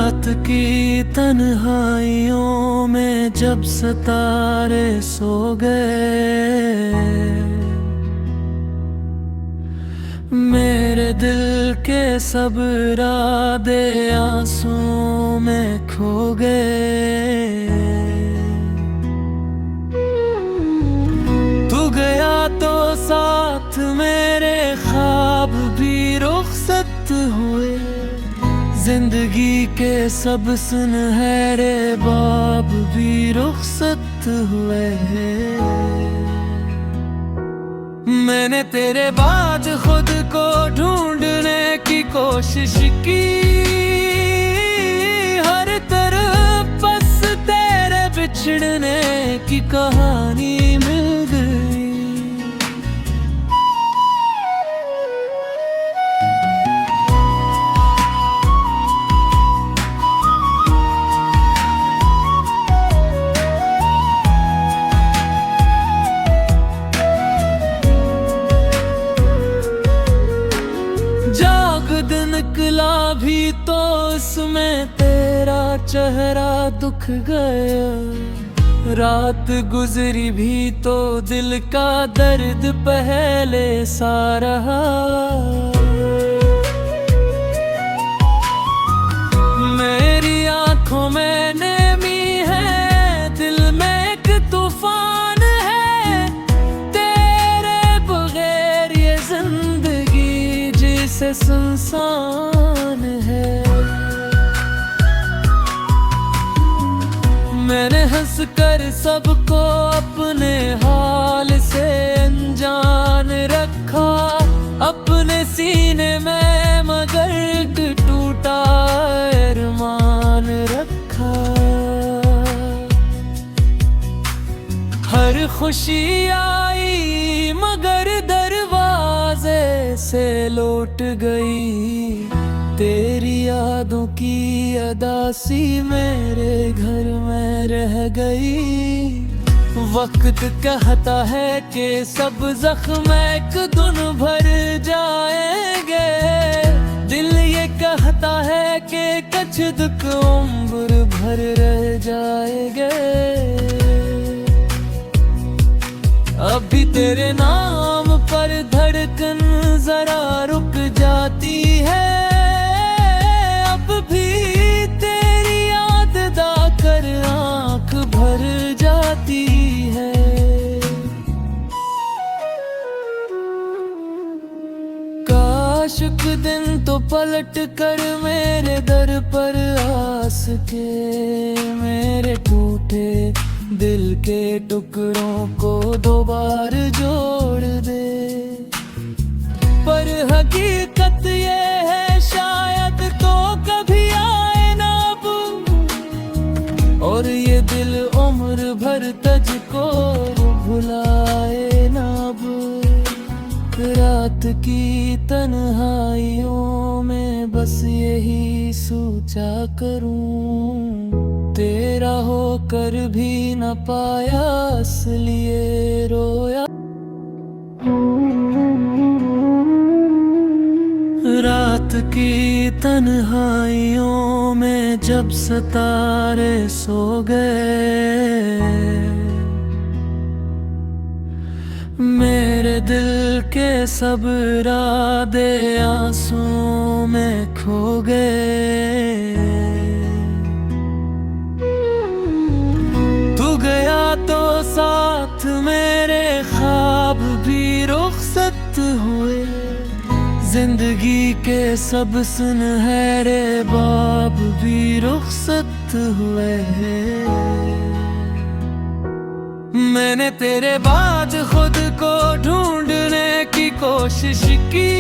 रात की तन्हाइयों में जब सितारे सो गए, मेरे दिल के सब इरादे आंसुओं में खो गए। तू गया तो साथ मेरे ख्वाब भी रुखसत हुए, जिंदगी के सब सुनहरे बाब भी रुखसत हुए। मैंने तेरे बाद खुद को ढूंढने की कोशिश की, हर तरफ बस तेरे बिछड़ने की कहानी मिल गई। दिन निकला भी तो उसमें तेरा चेहरा दुख गया, रात गुजरी भी तो दिल का दर्द पहले सा रहा। मेरी आंखों में नमी है, दिल में एक तूफान है, तेरे बगैर ये जिंदगी जिसे सुनसान है। मैंने हंस कर सबको अपने हाल से अनजान रखा, अपने सीने में मगर टूटा अरमान रखा। हर खुशी आई मगर दरवाजे से लौट गई, तेरी यादों की अदासी मेरे घर में रह गई। वक्त कहता है कि सब जख्म एक दिन भर जाएंगे, दिल ये कहता है कि कुछ दुख उम्र भर रह जाएंगे। अभी तेरे नाम पर धड़कन जरा रुक जाती है, अब भी तेरी याद दाकर आंख भर जाती है। काश एक दिन तो पलट कर मेरे दर पर आस के मेरे टूटे दिल के टुकड़ों को दोबारा जोड़ दे। पर हकीकत ये है शायद तो कभी आए ना अब, और ये दिल उम्र भर तुझको भुलाए ना अब। रात की तन्हाइयों में बस यही सोचा करूं, तेरा होकर भी न पाया इसलिए रोया। रात की तन्हाइयों में जब सितारे सो गए, मेरे दिल के सब इरादे आंसुओं में खो गए। तू गया तो साथ मेरे ख्वाब भी रुखसत हुए, जिंदगी के सब सुनहरे बाब भी रुखसत हुए। मैंने तेरे बाद खुद को ढूंढने की कोशिश की,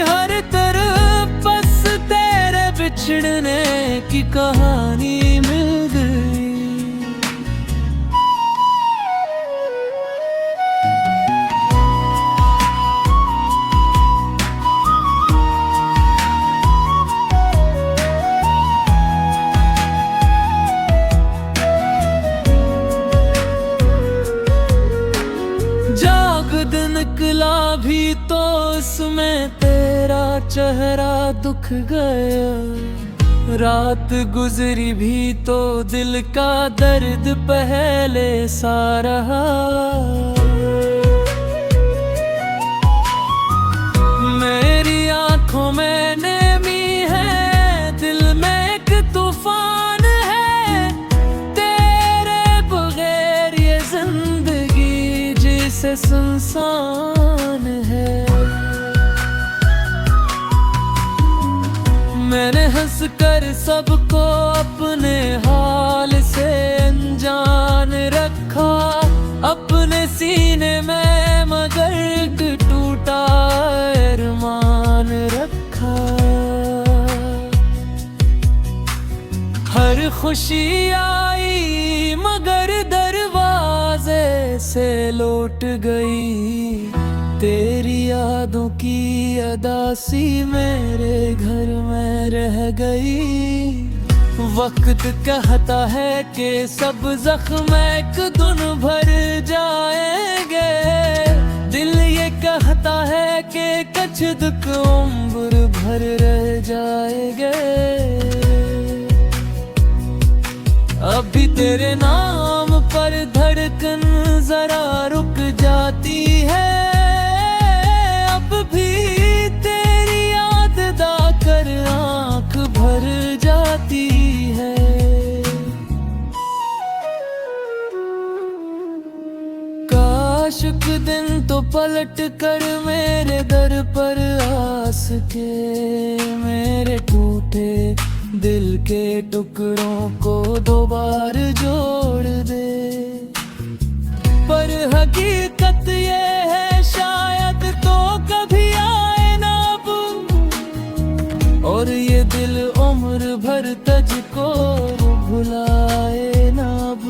हर तरफ बस तेरे बिछड़ने की कहानी मिल गई। दिन निकला भी तो उसमें तेरा चेहरा दुख गया। रात गुजरी भी तो दिल का दर्द पहले सा रहा। मेरी आंखों में नेमी है, दिल में एक तूफान है। तेरे बगैर ये जिंदगी जिसे सुनसान है। मैंने हंस कर सबको अपने हाल से अनजान रखा। अपने सीने में मगर एक टूटा अरमान रखा। हर खुशी आई मगर दरवाजे से लौट गई। तेरी यादों की अदासी मेरे घर में रह गई। वक्त कहता है कि सब जख्म एक दिन भर जाएंगे। दिल ये कहता है कि कुछ दुख उम्र भर रह जाएंगे। अभी तेरे नाम पर धड़कन जरा रुक जाती है। तेरी याद दाकर आंख भर जाती है। काश एक दिन तो पलट कर मेरे दर पर आस के मेरे टूटे दिल के टुकड़ों को दोबारा जोड़ दे। पर हकीकत ये है शायद तो कभी आए ना अब। और ये दिल उम्र भर तुझको भुलाए ना अब।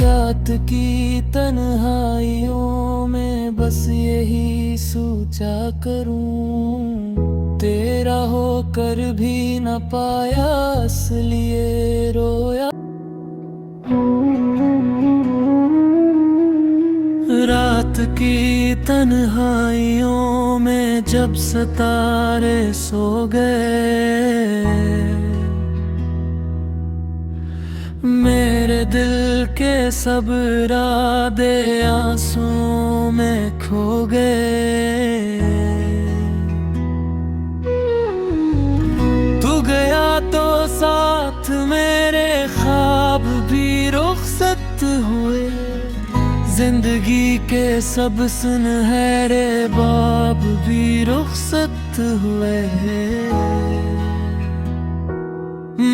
रात की तन्हाइयों में बस यही सोचा करूं। तेरा होकर भी न पाया इसलिए रोया। रात की तन्हाइयों में जब सितारे सो गए। मेरे दिल के सब इरादे आंसुओं में खो गए। तू गया तो साथ मेरे ख्वाब भी रुखसत हुए। जिंदगी के सब सुनहरे बाब भी रुखसत हुए हैं।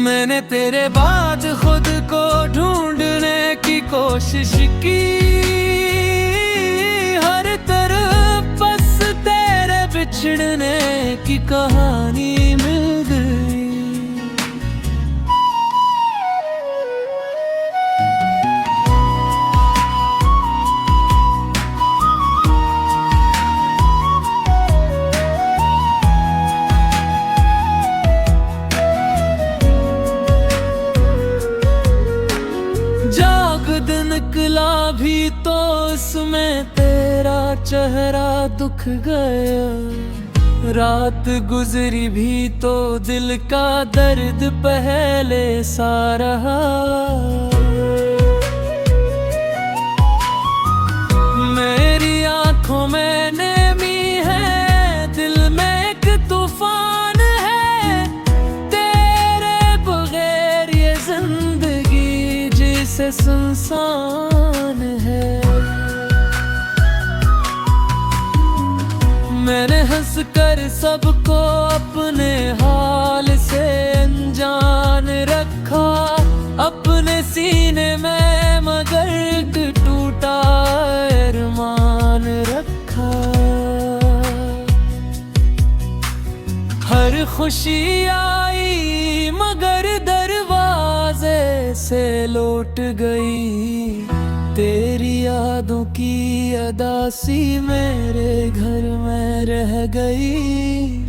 मैंने तेरे बाद खुद को ढूंढने की कोशिश की। हर तरफ बस तेरे बिछड़ने की कहानी मिल गई। निकला भी तो इसमें तेरा चेहरा दुख गया। रात गुजरी भी तो दिल का दर्द पहले सा रहा। मेरी आंखों में नेमी है, दिल में एक तूफान है। तेरे बगैर ये जिंदगी जिसे सुनसान है। मैंने हंस कर सबको अपने हाल से अनजान रखा। अपने सीने में मगर एक टूटा अरमान रखा। हर खुशी आई मगर दरवाजे से लौट गई। तेरी यादों की अदासी मेरे घर में रह गई।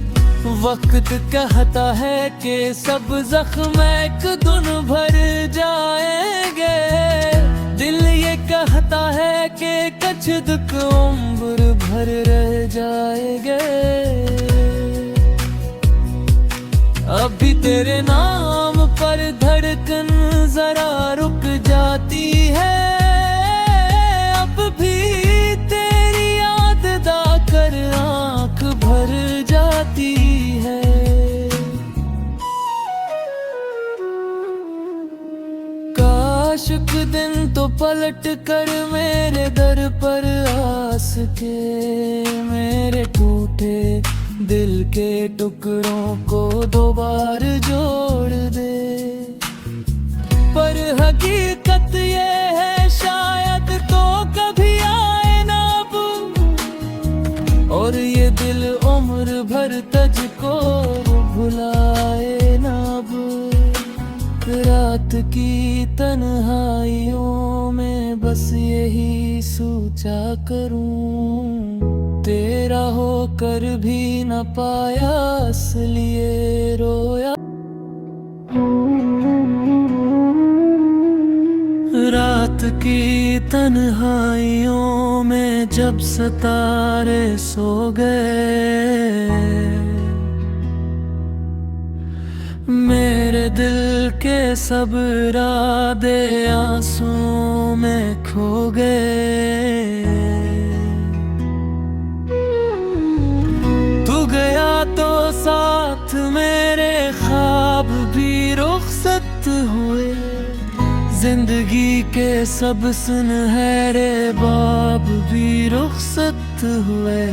वक्त कहता है कि सब जख्म एक दिन भर जाएंगे। दिल ये कहता है कि कुछ दुख उम्र भर रह जाएंगे। अभी तेरे नाम पर धड़कन जरा रुक जाती है, अब भी तेरी याद दाकर आंख भर जाती है। काश एक दिन तो पलट कर मेरे दर पर आस के मेरे टूटे दिल के टुकड़ों को दोबारा जोड़ दे। पर हकीकत ये है शायद तो कभी आए ना अब, और ये दिल उम्र भर तुझको भुलाए ना अब। रात की तन्हाइयों में बस यही सोचा करूं, तेरा होकर भी न पाया इसलिए रोया। रात की तन्हाइयों में जब सितारे सो गए, मेरे दिल के सब इरादे आंसुओं में खो गए। तू गया तो साथ मेरे ख्वाब भी रुखसत हुए, जिंदगी के सब सुनहरे बाब भी रुखसत हुए।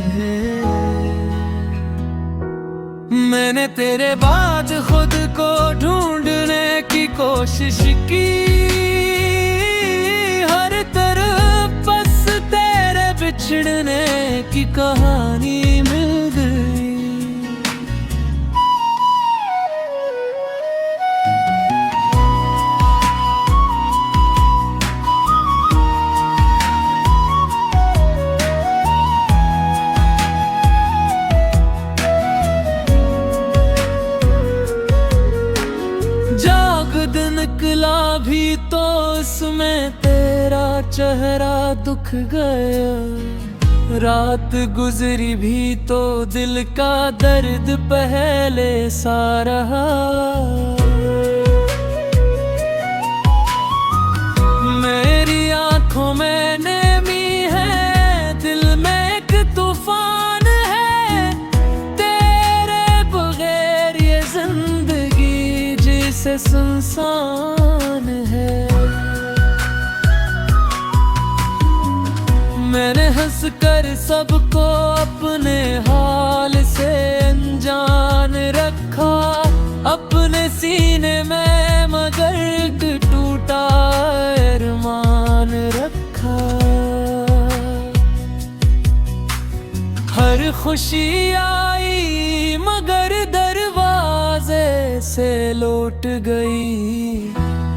मैंने तेरे बाद खुद को ढूंढने की कोशिश की, हर तरफ बस तेरे बिछड़ने की कहानी मिल गई। दिन निकला भी तो इसमें तेरा चेहरा दुख गया, रात गुजरी भी तो दिल का दर्द पहले सा रहा। मेरी आंखों में नमी है, दिल में एक तूफान है, तेरे बगैर ये जिंदगी जिसे सुनसान है। मैंने हंस कर सबको अपने हाल से अनजान रखा, अपने सीने में मगर एक टूटा अरमान रखा। हर खुशी आई मगर दरवाजे से लौट गई,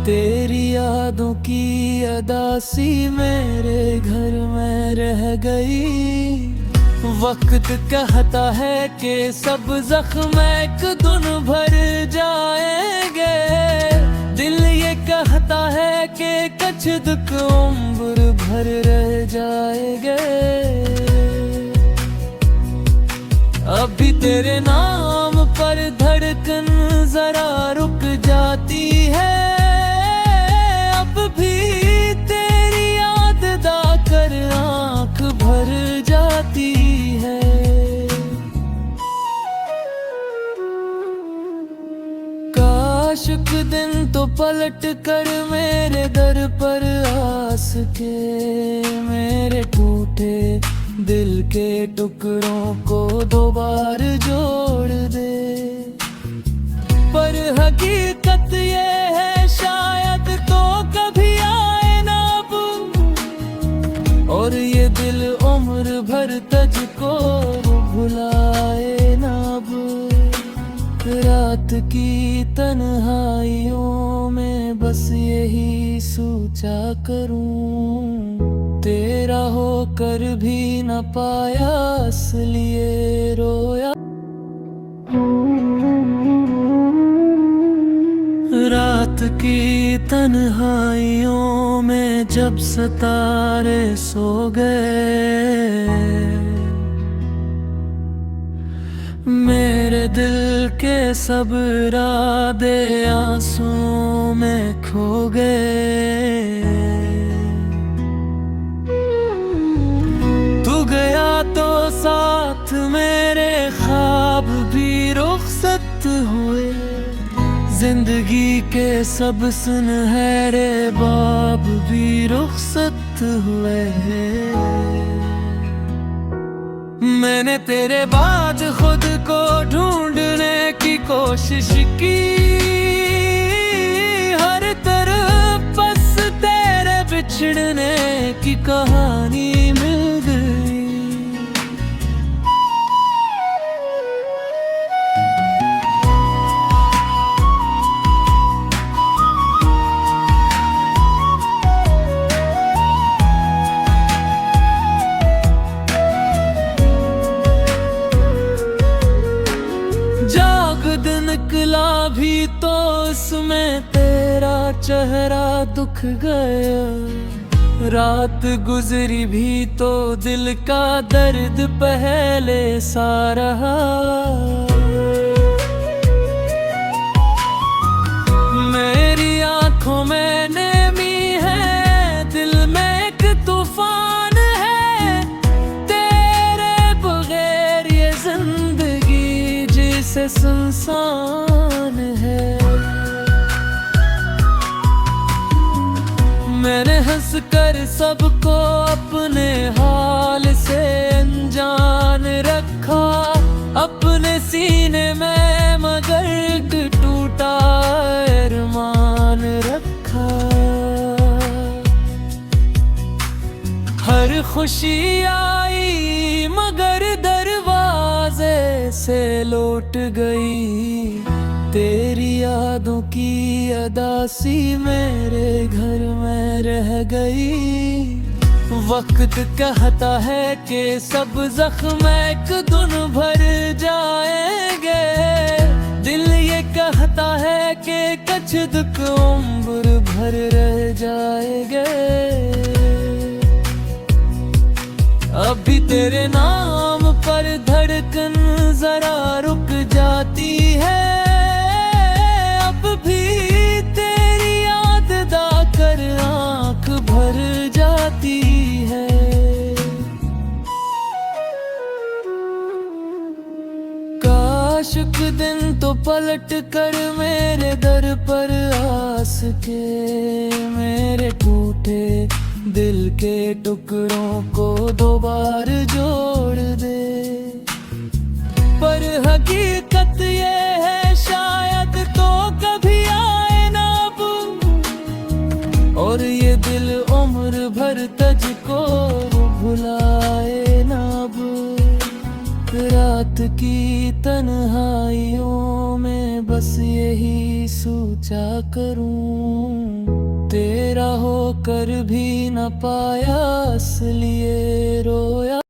तेरी यादों की अदासी मेरे घर में रह गई। वक्त कहता है कि सब जख्म एक दिन भर जाएंगे, दिल ये कहता है कि कुछ दुख उम्र भर रह जाएंगे। अभी तेरे नाम पर धड़कन जरा रुक जाती है, अब भी तेरी याद दाकर आंख भर जाती है। काश एक दिन तो पलट कर मेरे दर पर आस के मेरे टूटे दिल के टुकड़ों को दोबारा जोड़ दे। पर हकीकत ये है शायद तो कभी आए ना अब, और ये दिल उम्र भर तुझको भुलाए ना अब। रात की तन्हाइयों में बस यही सोचा करूं, तेरा होकर भी न पाया इसलिए रोया। रात की तन्हाइयों में जब सितारे सो गए, मेरे दिल के सब रादे आंसुओं में खो गए। तू गया तो साथ मेरे ख्वाब भी रुखसत हुए। जिंदगी के सब सुनहरे बाब भी रुखसत हुए। मैंने तेरे बाद खुद को ढूंढने की कोशिश की, हर तरफ बस तेरे बिछड़ने की कहानी मिल गई। निकला भी तो उसमें तेरा चेहरा दुख गया। रात गुजरी भी तो दिल का दर्द पहले सा रहा। मेरी आंखों में नमी है, दिल में एक तूफान है। तेरे बगैर ये जिंदगी जिसे सुनसान है। मैंने हंस कर सबको अपने हाल से अनजान रखा। अपने सीने में मगर एक टूटा अरमान रखा। हर खुशी आई मगर दरवाजे से लौट गई। तेरी यादों की अदासी मेरे घर में रह गई। वक्त कहता है कि सब जख्म एक दिन भर जाएंगे। दिल ये कहता है कि कुछ दुख उम्र भर रह जाएंगे। अभी तेरे नाम पर धड़कन जरा रुक जाती है। अब भी तेरी याद दाकर आंख भर जाती है। काश एक दिन तो पलट कर मेरे दर पर आस के मेरे टूटे दिल के टुकड़ों को दोबारा जोड़ दे। पर हकीकत ये है शायद तो कभी आए ना अब। और ये दिल उम्र भर तुझको भुलाए ना अब। रात की तन्हाइयों में बस यही सोचा करूं। तेरा होकर भी न पाया इसलिए रोया।